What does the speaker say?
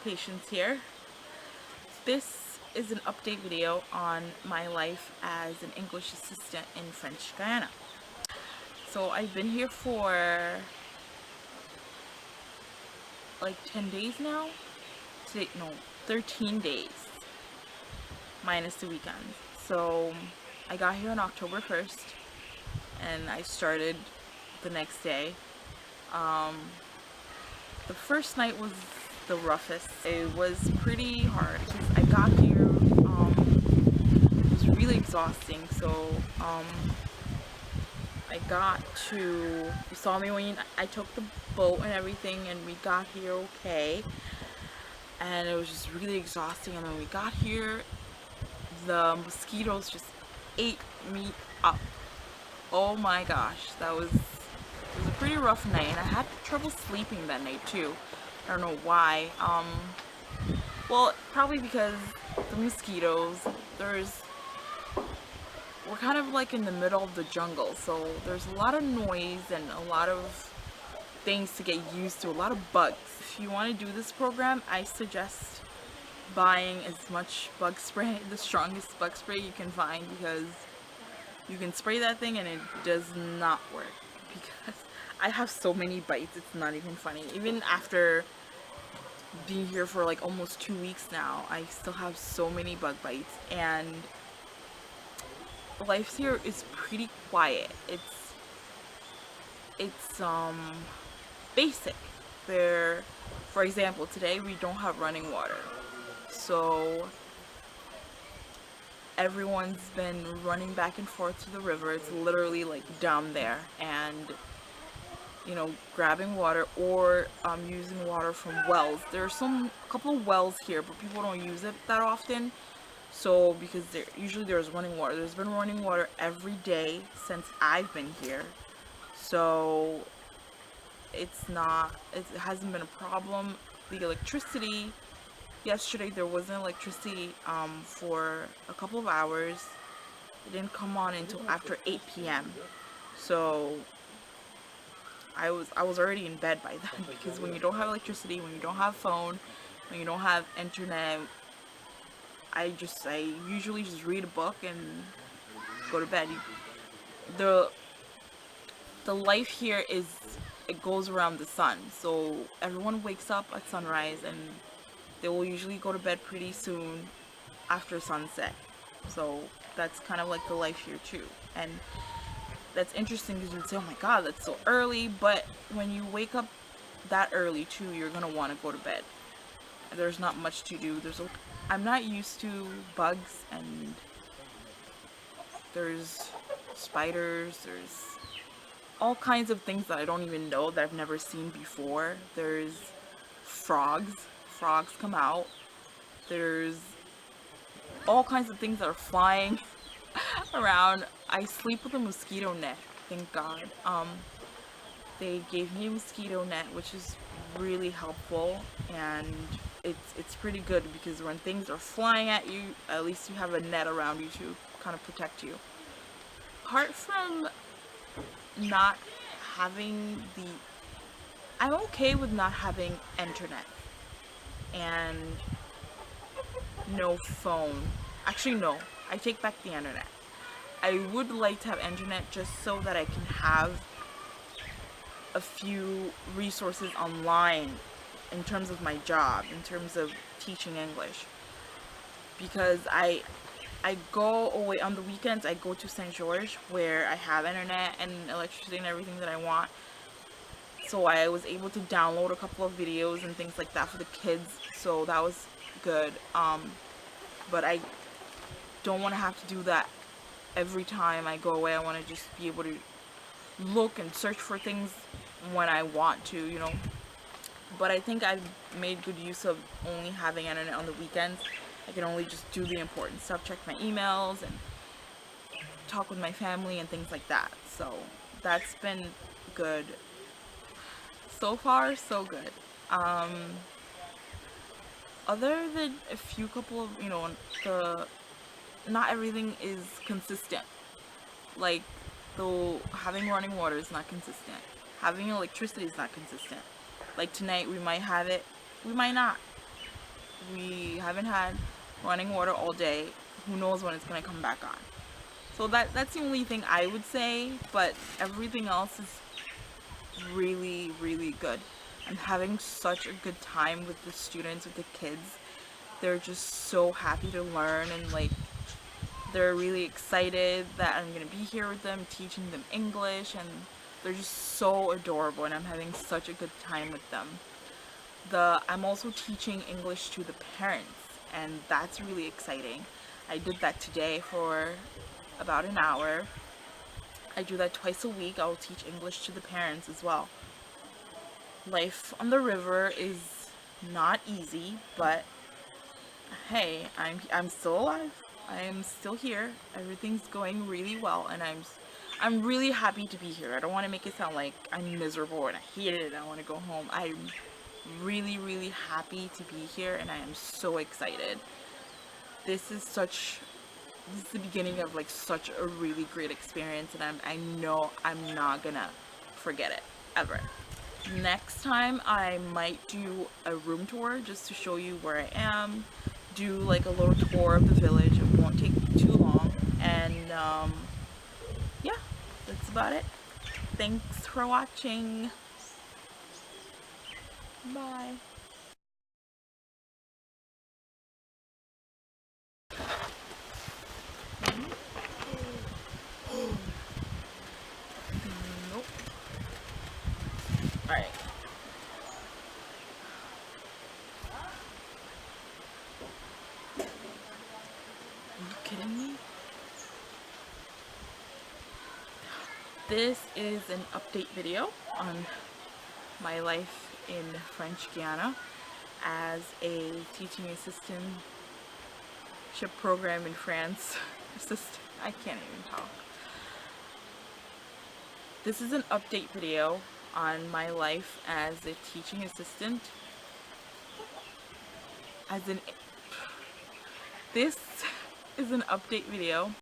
Patience here. This is an update video on my life as an English assistant in French Guiana. So I've been here for like 10 days now. Today, no, 13 days minus the weekends. So I got here on October 1st and I started the next day. The first night was the roughest. It was pretty hard because I got here, it was really exhausting. So I got to, you saw me when I took the boat and everything, and we got here okay, and it was just really exhausting. And when we got here, the mosquitoes just ate me up. Oh my gosh, it was a pretty rough night, and I had trouble sleeping that night too. I don't know why. Well, probably because the mosquitoes, we're kind of like in the middle of the jungle, so there's a lot of noise and a lot of things to get used to, a lot of bugs. If you want to do this program, I suggest buying as much bug spray, the strongest bug spray you can find, because you can spray that thing and it does not work. Because I have so many bites, it's not even funny. Even after being here for like almost 2 weeks now, I still have so many bug bites, and life here is pretty quiet. It's basic. For example, today we don't have running water, so everyone's been running back and forth to the river. It's literally like down there, and grabbing water or using water from wells. There's a couple of wells here, but people don't use it that often. So because usually there's running water. There's been running water every day since I've been here. So it hasn't been a problem. The electricity, yesterday there wasn't electricity for a couple of hours. It didn't come on until after 8 p.m. So I was already in bed by then, because when you don't have electricity, when you don't have phone, when you don't have internet, I usually just read a book and go to bed. The life here it goes around the sun, so everyone wakes up at sunrise and they will usually go to bed pretty soon after sunset. So that's kind of like the life here too. And that's interesting because you'd say, oh my god, that's so early, but when you wake up that early too, you're gonna want to go to bed. There's not much to do. I'm not used to bugs, and there's spiders, there's all kinds of things that I don't even know, that I've never seen before. There's frogs come out. There's all kinds of things that are flying around. I sleep with a mosquito net, thank God. They gave me a mosquito net, which is really helpful, and it's pretty good, because when things are flying at you, at least you have a net around you to kind of protect you. Apart from not having I'm okay with not having internet and no phone. Actually, no, I take back the internet. I would like to have internet just so that I can have a few resources online in terms of my job, in terms of teaching English. Because I go away on the weekends. I go to St. George, where I have internet and electricity and everything that I want. So I was able to download a couple of videos and things like that for the kids. So that was good. But I don't want to have to do that every time I go away. I want to just be able to look and search for things when I want to, But I think I've made good use of only having internet on the weekends. I can only just do the important stuff, check my emails and talk with my family and things like that. So that's been good. So far, so good. Other than a few couple of, not everything is consistent. Like, though, having running water is not consistent. Having electricity is not consistent. Like tonight, we might have it, we might not. We haven't had running water all day. Who knows when it's gonna come back on? So that's the only thing I would say, but everything else is really, really good. I'm having such a good time with the students, with the kids. They're just so happy to learn, and like they're really excited that I'm gonna be here with them, teaching them English, and they're just so adorable, and I'm having such a good time with them. I'm also teaching English to the parents, and that's really exciting. I did that today for about an hour. I do that twice a week. I'll teach English to the parents as well. Life on the river is not easy, but hey, I'm still alive. I am still here. Everything's going really well, and I'm really happy to be here. I don't want to make it sound like I'm miserable and I hate it and I want to go home. I'm really, really happy to be here, and I am so excited. This is the beginning of like such a really great experience, and I know I'm not gonna forget it ever. Next time I might do a room tour just to show you where I am, do like a little tour of the village. It won't take too long, and yeah, that's about it. Thanks for watching. Bye. Nope. Alright. Are you kidding me? This is an update video on my life in French Guiana as a teaching assistantship program in France. I can't even talk. This is an update video on my life as a teaching assistant. This is an update video